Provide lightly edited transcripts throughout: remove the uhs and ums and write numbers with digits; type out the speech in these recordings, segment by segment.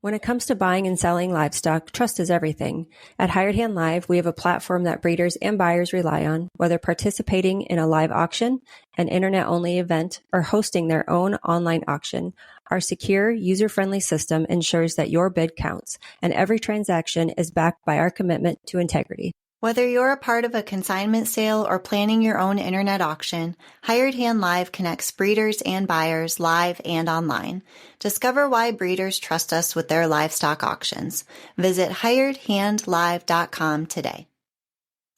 When it comes to buying and selling livestock, trust is everything. At Hired Hand Live, we have a platform that breeders and buyers rely on, whether participating in a live auction, an internet-only event, or hosting their own online auction. Our secure, user-friendly system ensures that your bid counts, and every transaction is backed by our commitment to integrity. Whether you're a part of a consignment sale or planning your own internet auction, Hired Hand Live connects breeders and buyers live and online. Discover why breeders trust us with their livestock auctions. Visit hiredhandlive.com today.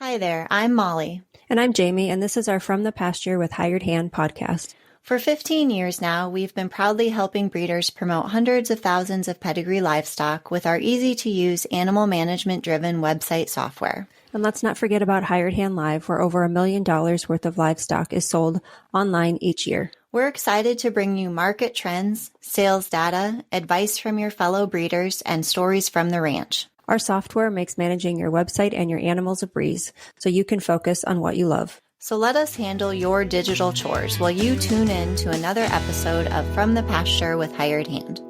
Hi there, I'm Molly. And I'm Jamie, and this is our From the Pasture with Hired Hand podcast. For 15 years now, we've been proudly helping breeders promote hundreds of thousands of pedigree livestock with our easy-to-use animal management-driven website software. And let's not forget about Hired Hand Live, where over $1 million worth of livestock is sold online each year. We're excited to bring you market trends, sales data, advice from your fellow breeders, and stories from the ranch. Our software makes managing your website and your animals a breeze, so you can focus on what you love. So let us handle your digital chores while you tune in to another episode of From the Pasture with Hired Hand.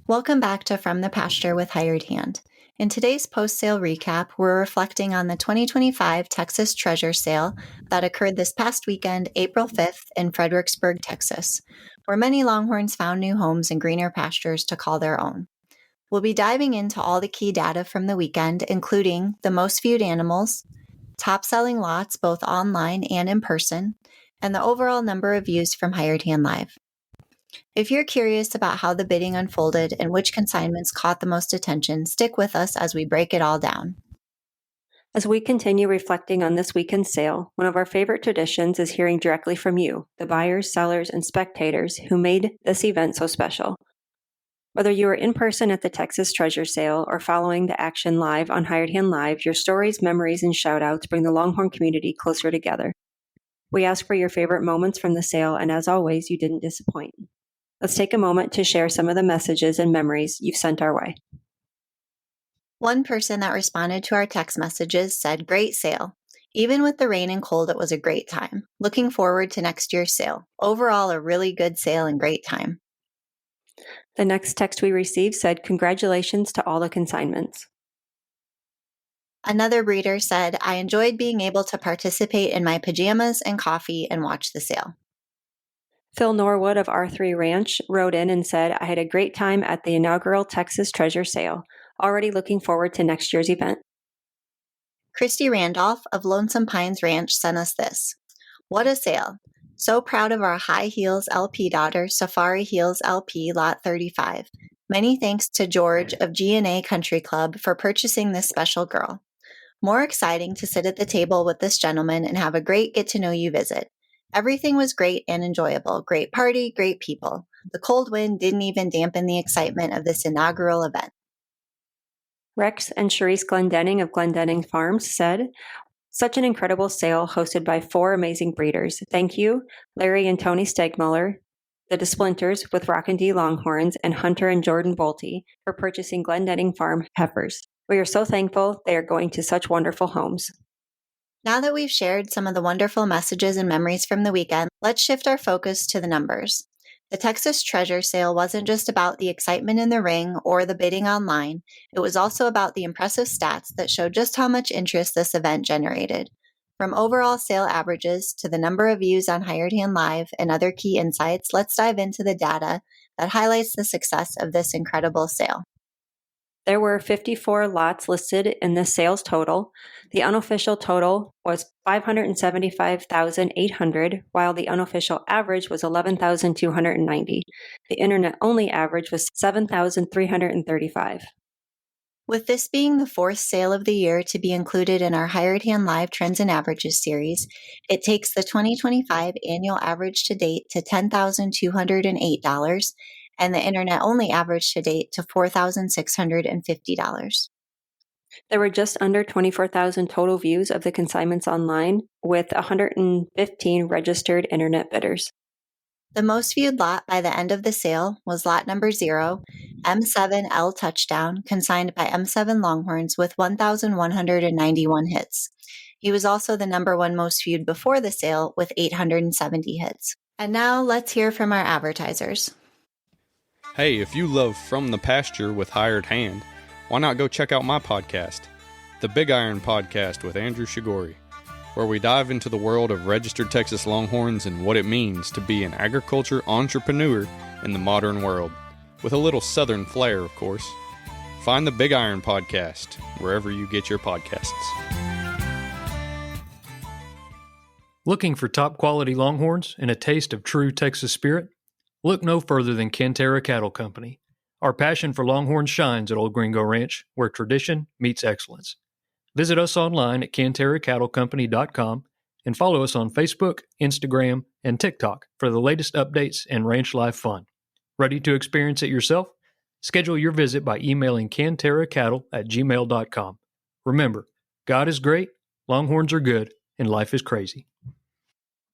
Welcome back to From the Pasture with Hired Hand. In today's post-sale recap, we're reflecting on the 2025 Texas Treasure Sale that occurred this past weekend, April 5th, in Fredericksburg, Texas, where many Longhorns found new homes and greener pastures to call their own. We'll be diving into all the key data from the weekend, including the most viewed animals, top-selling lots both online and in person, and the overall number of views from Hired Hand Live. If you're curious about how the bidding unfolded and which consignments caught the most attention, stick with us as we break it all down. As we continue reflecting on this weekend's sale, one of our favorite traditions is hearing directly from you, the buyers, sellers, and spectators who made this event so special. Whether you are in person at the Texas Treasure Sale or following the action live on Hired Hand Live, your stories, memories, and shout-outs bring the Longhorn community closer together. We ask for your favorite moments from the sale, and as always, you didn't disappoint. Let's take a moment to share some of the messages and memories you've sent our way. One person that responded to our text messages said, "Great sale. Even with the rain and cold, it was a great time. Looking forward to next year's sale. Overall, a really good sale and great time." The next text we received said, "Congratulations to all the consignments." Another breeder said, "I enjoyed being able to participate in my pajamas and coffee and watch the sale." Phil Norwood of R3 Ranch wrote in and said, "I had a great time at the inaugural Texas Treasure Sale. Already looking forward to next year's event." Christy Randolph of Lonesome Pines Ranch sent us this. "What a sale. So proud of our High Heels LP daughter, Safari Heels LP Lot 35. Many thanks to George of G&A Country Club for purchasing this special girl. More exciting to sit at the table with this gentleman and have a great get-to-know-you visit. Everything was great and enjoyable. Great party, great people. The cold wind didn't even dampen the excitement of this inaugural event." Rex and Cherise Glendenning of Glendenning Farms said, "Such an incredible sale hosted by 4 amazing breeders. Thank you, Larry and Tony Stegmuller, the DeSplinters with Rock and D Longhorns, and Hunter and Jordan Bolte for purchasing Glendenning Farm heifers. We are so thankful they are going to such wonderful homes." Now that we've shared some of the wonderful messages and memories from the weekend, let's shift our focus to the numbers. The Texas Treasure Sale wasn't just about the excitement in the ring or the bidding online. It was also about the impressive stats that showed just how much interest this event generated. From overall sale averages to the number of views on Hired Hand Live and other key insights, let's dive into the data that highlights the success of this incredible sale. There were 54 lots listed in the sales total. The unofficial total was 575,800, while the unofficial average was 11,290. The internet-only average was 7,335. With this being the 4th sale of the year to be included in our Hired Hand Live Trends and Averages series, it takes the 2025 annual average to date to $10,208 and the internet-only average to date to $4,650. There were just under 24,000 total views of the consignments online, with 115 registered internet bidders. The most viewed lot by the end of the sale was lot number 0, M7L Touchdown, consigned by M7 Longhorns with 1,191 hits. He was also the number 1 most viewed before the sale with 870 hits. And now let's hear from our advertisers. Hey, if you love From the Pasture with Hired Hand, why not go check out my podcast, The Big Iron Podcast with Andrew Shigori, where we dive into the world of registered Texas Longhorns and what it means to be an agriculture entrepreneur in the modern world, with a little southern flair, of course. Find The Big Iron Podcast wherever you get your podcasts. Looking for top quality Longhorns and a taste of true Texas spirit? Look no further than Cantera Cattle Company. Our passion for Longhorns shines at Old Gringo Ranch, where tradition meets excellence. Visit us online at CanteraCattleCompany.com and follow us on Facebook, Instagram, and TikTok for the latest updates and ranch life fun. Ready to experience it yourself? Schedule your visit by emailing canteracattle@gmail.com. Remember, God is great, Longhorns are good, and life is crazy.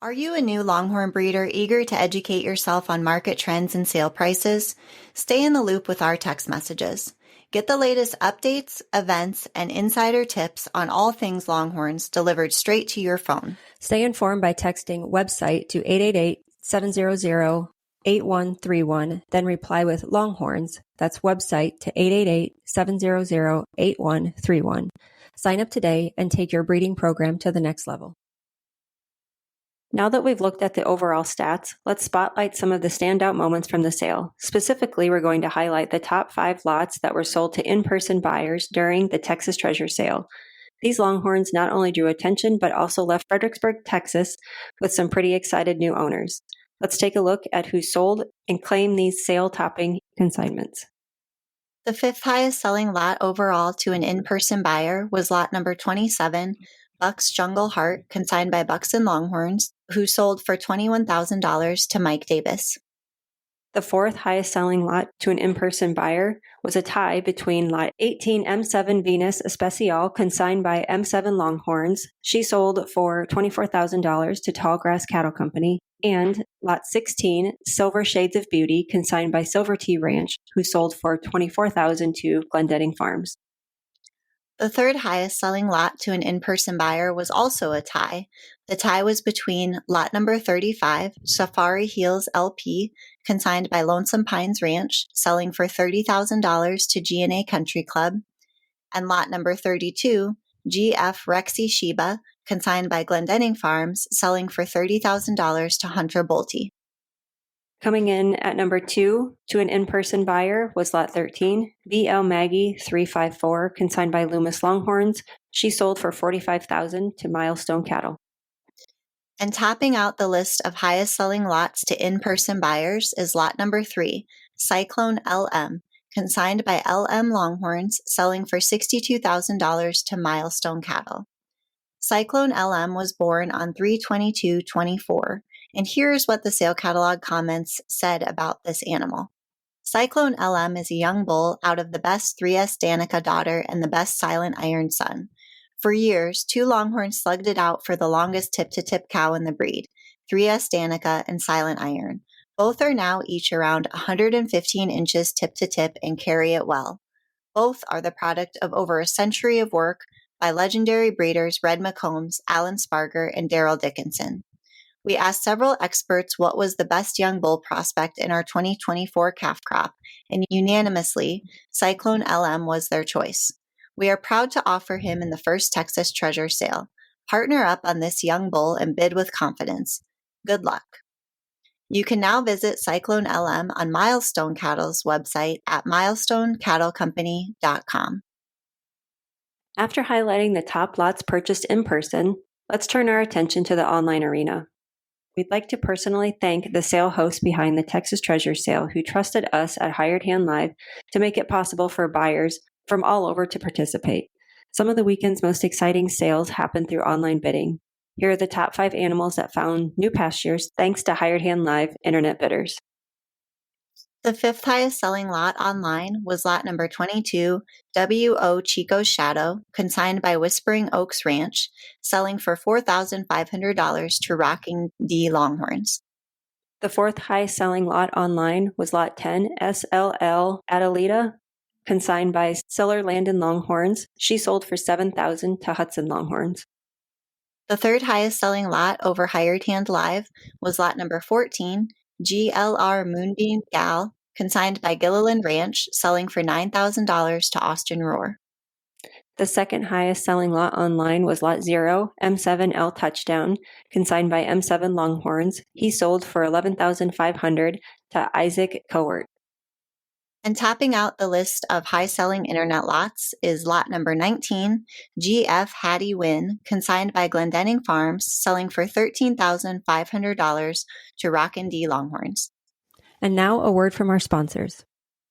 Are you a new Longhorn breeder eager to educate yourself on market trends and sale prices? Stay in the loop with our text messages. Get the latest updates, events, and insider tips on all things Longhorns delivered straight to your phone. Stay informed by texting website to 888-700-8131, then reply with Longhorns. That's website to 888-700-8131. Sign up today and take your breeding program to the next level. Now that we've looked at the overall stats, let's spotlight some of the standout moments from the sale. Specifically, we're going to highlight the top 5 lots that were sold to in-person buyers during the Texas Treasure Sale. These Longhorns not only drew attention, but also left Fredericksburg, Texas, with some pretty excited new owners. Let's take a look at who sold and claimed these sale-topping consignments. The 5th highest selling lot overall to an in-person buyer was lot number 27, Buck's Jungle Heart, consigned by Bucks and Longhorns, who sold for $21,000 to Mike Davis. The 4th highest selling lot to an in-person buyer was a tie between lot 18 M7 Venus Especial, consigned by M7 Longhorns. She sold for $24,000 to Tallgrass Cattle Company, and lot 16 Silver Shades of Beauty, consigned by Silver Tea Ranch, who sold for $24,000 to Glendenning Farms. The 3rd highest selling lot to an in-person buyer was also a tie. The tie was between lot number 35, Safari Heels LP, consigned by Lonesome Pines Ranch, selling for $30,000 to G&A Country Club, and lot number 32, GF Rexy Sheba, consigned by Glendenning Farms, selling for $30,000 to Hunter Bolte. Coming in at number 2 to an in-person buyer was lot 13, BL Maggie 354, consigned by Loomis Longhorns. She sold for $45,000 to Milestone Cattle. And topping out the list of highest selling lots to in-person buyers is lot number 3, Cyclone LM, consigned by LM Longhorns, selling for $62,000 to Milestone Cattle. Cyclone LM was born on 3/22/24, and here's what the sale catalog comments said about this animal. Cyclone LM is a young bull out of the best 3S Danica daughter and the best Silent Iron son. For years, 2 Longhorns slugged it out for the longest tip-to-tip cow in the breed, 3S Danica and Silent Iron. Both are now each around 115 inches tip-to-tip and carry it well. Both are the product of over a century of work by legendary breeders Red McCombs, Alan Sparger, and Daryl Dickinson. We asked several experts what was the best young bull prospect in our 2024 calf crop, and unanimously, Cyclone LM was their choice. We are proud to offer him in the first Texas Treasure Sale. Partner up on this young bull and bid with confidence. Good luck. You can now visit Cyclone LM on Milestone Cattle's website at milestonecattlecompany.com. After highlighting the top lots purchased in person, let's turn our attention to the online arena. We'd like to personally thank the sale hosts behind the Texas Treasure Sale who trusted us at Hired Hand Live to make it possible for buyers from all over to participate. Some of the weekend's most exciting sales happened through online bidding. Here are the top 5 animals that found new pastures thanks to Hired Hand Live internet bidders. The 5th highest selling lot online was lot number 22, WO Chico's Shadow, consigned by Whispering Oaks Ranch, selling for $4,500 to Rocking D Longhorns. The 4th highest selling lot online was lot 10, SLL Adelita, consigned by Seller Landon Longhorns. She sold for $7,000 to Hudson Longhorns. The 3rd highest selling lot over Hired Hand Live was lot number 14, GLR Moonbeam Gal, consigned by Gilliland Ranch, selling for $9,000 to Austin Roar. The second highest selling lot online was Lot 0, M7L Touchdown, consigned by M7 Longhorns. He sold for $11,500 to Isaac Cowart. And topping out the list of high-selling internet lots is lot number 19, GF Hattie Win, consigned by Glendenning Farms, selling for $13,500 to Rockin' D Longhorns. And now a word from our sponsors.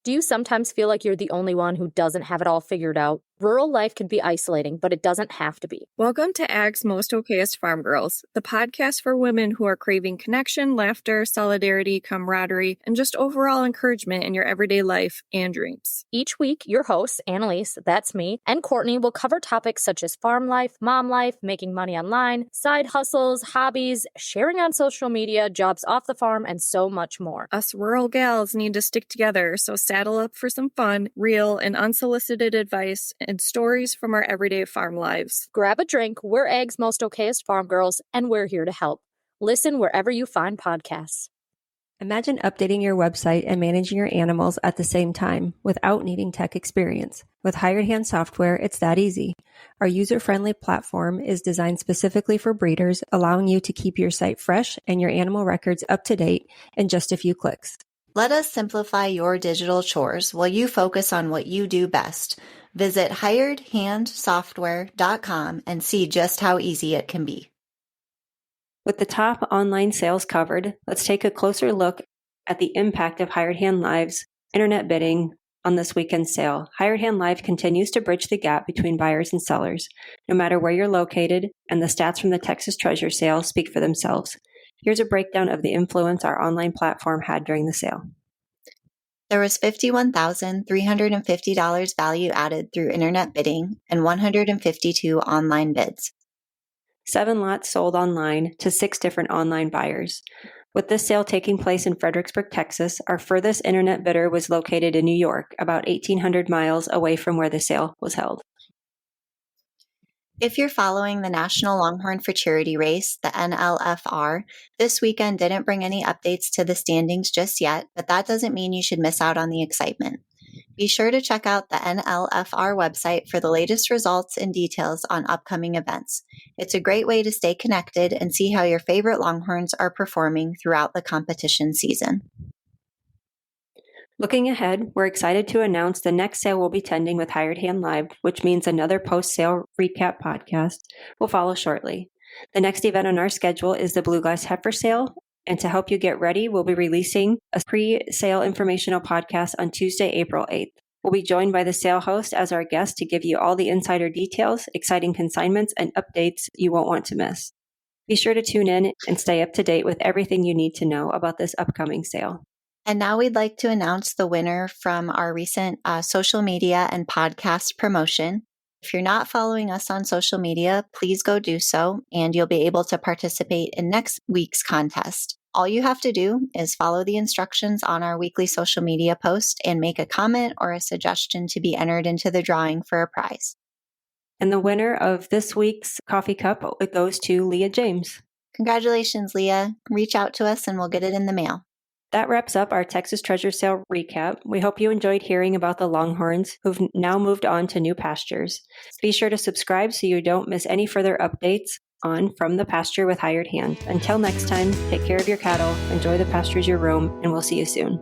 Do you sometimes feel like you're the only one who doesn't have it all figured out? Rural life can be isolating, but it doesn't have to be. Welcome to Ag's Most Okayest Farm Girls, the podcast for women who are craving connection, laughter, solidarity, camaraderie, and just overall encouragement in your everyday life and dreams. Each week, your hosts, Annalise, that's me, and Courtney will cover topics such as farm life, mom life, making money online, side hustles, hobbies, sharing on social media, jobs off the farm, and so much more. Us rural gals need to stick together, so saddle up for some fun, real, and unsolicited advice and stories from our everyday farm lives. Grab a drink, we're Ag's Most Okayest Farm Girls, and we're here to help. Listen wherever you find podcasts. Imagine updating your website and managing your animals at the same time without needing tech experience. With Hired Hand software, it's that easy. Our user-friendly platform is designed specifically for breeders, allowing you to keep your site fresh and your animal records up to date in just a few clicks. Let us simplify your digital chores while you focus on what you do best. Visit hiredhandsoftware.com and see just how easy it can be. With the top online sales covered, let's take a closer look at the impact of Hired Hand Live's internet bidding on this weekend's sale. Hired Hand Live continues to bridge the gap between buyers and sellers, no matter where you're located, and the stats from the Texas Treasure sale speak for themselves. Here's a breakdown of the influence our online platform had during the sale. There was $51,350 value added through internet bidding and 152 online bids. 7 lots sold online to 6 different online buyers. With this sale taking place in Fredericksburg, Texas, our furthest internet bidder was located in New York, about 1,800 miles away from where the sale was held. If you're following the National Longhorn for Charity race, the NLFR, this weekend didn't bring any updates to the standings just yet, but that doesn't mean you should miss out on the excitement. Be sure to check out the NLFR website for the latest results and details on upcoming events. It's a great way to stay connected and see how your favorite Longhorns are performing throughout the competition season. Looking ahead, we're excited to announce the next sale will be tending with Hired Hand Live, which means another post-sale recap podcast will follow shortly. The next event on our schedule is the Blue Glass Heifer Sale, and to help you get ready, we'll be releasing a pre-sale informational podcast on Tuesday, April 8th. We'll be joined by the sale host as our guest to give you all the insider details, exciting consignments, and updates you won't want to miss. Be sure to tune in and stay up to date with everything you need to know about this upcoming sale. And now we'd like to announce the winner from our recent social media and podcast promotion. If you're not following us on social media, please go do so, and you'll be able to participate in next week's contest. All you have to do is follow the instructions on our weekly social media post and make a comment or a suggestion to be entered into the drawing for a prize. And the winner of this week's coffee cup, it goes to Leah James. Congratulations, Leah. Reach out to us and we'll get it in the mail. That wraps up our Texas Treasure Sale recap. We hope you enjoyed hearing about the Longhorns who've now moved on to new pastures. Be sure to subscribe so you don't miss any further updates on From the Pasture with Hired Hand. Until next time, take care of your cattle, enjoy the pastures you roam, and we'll see you soon.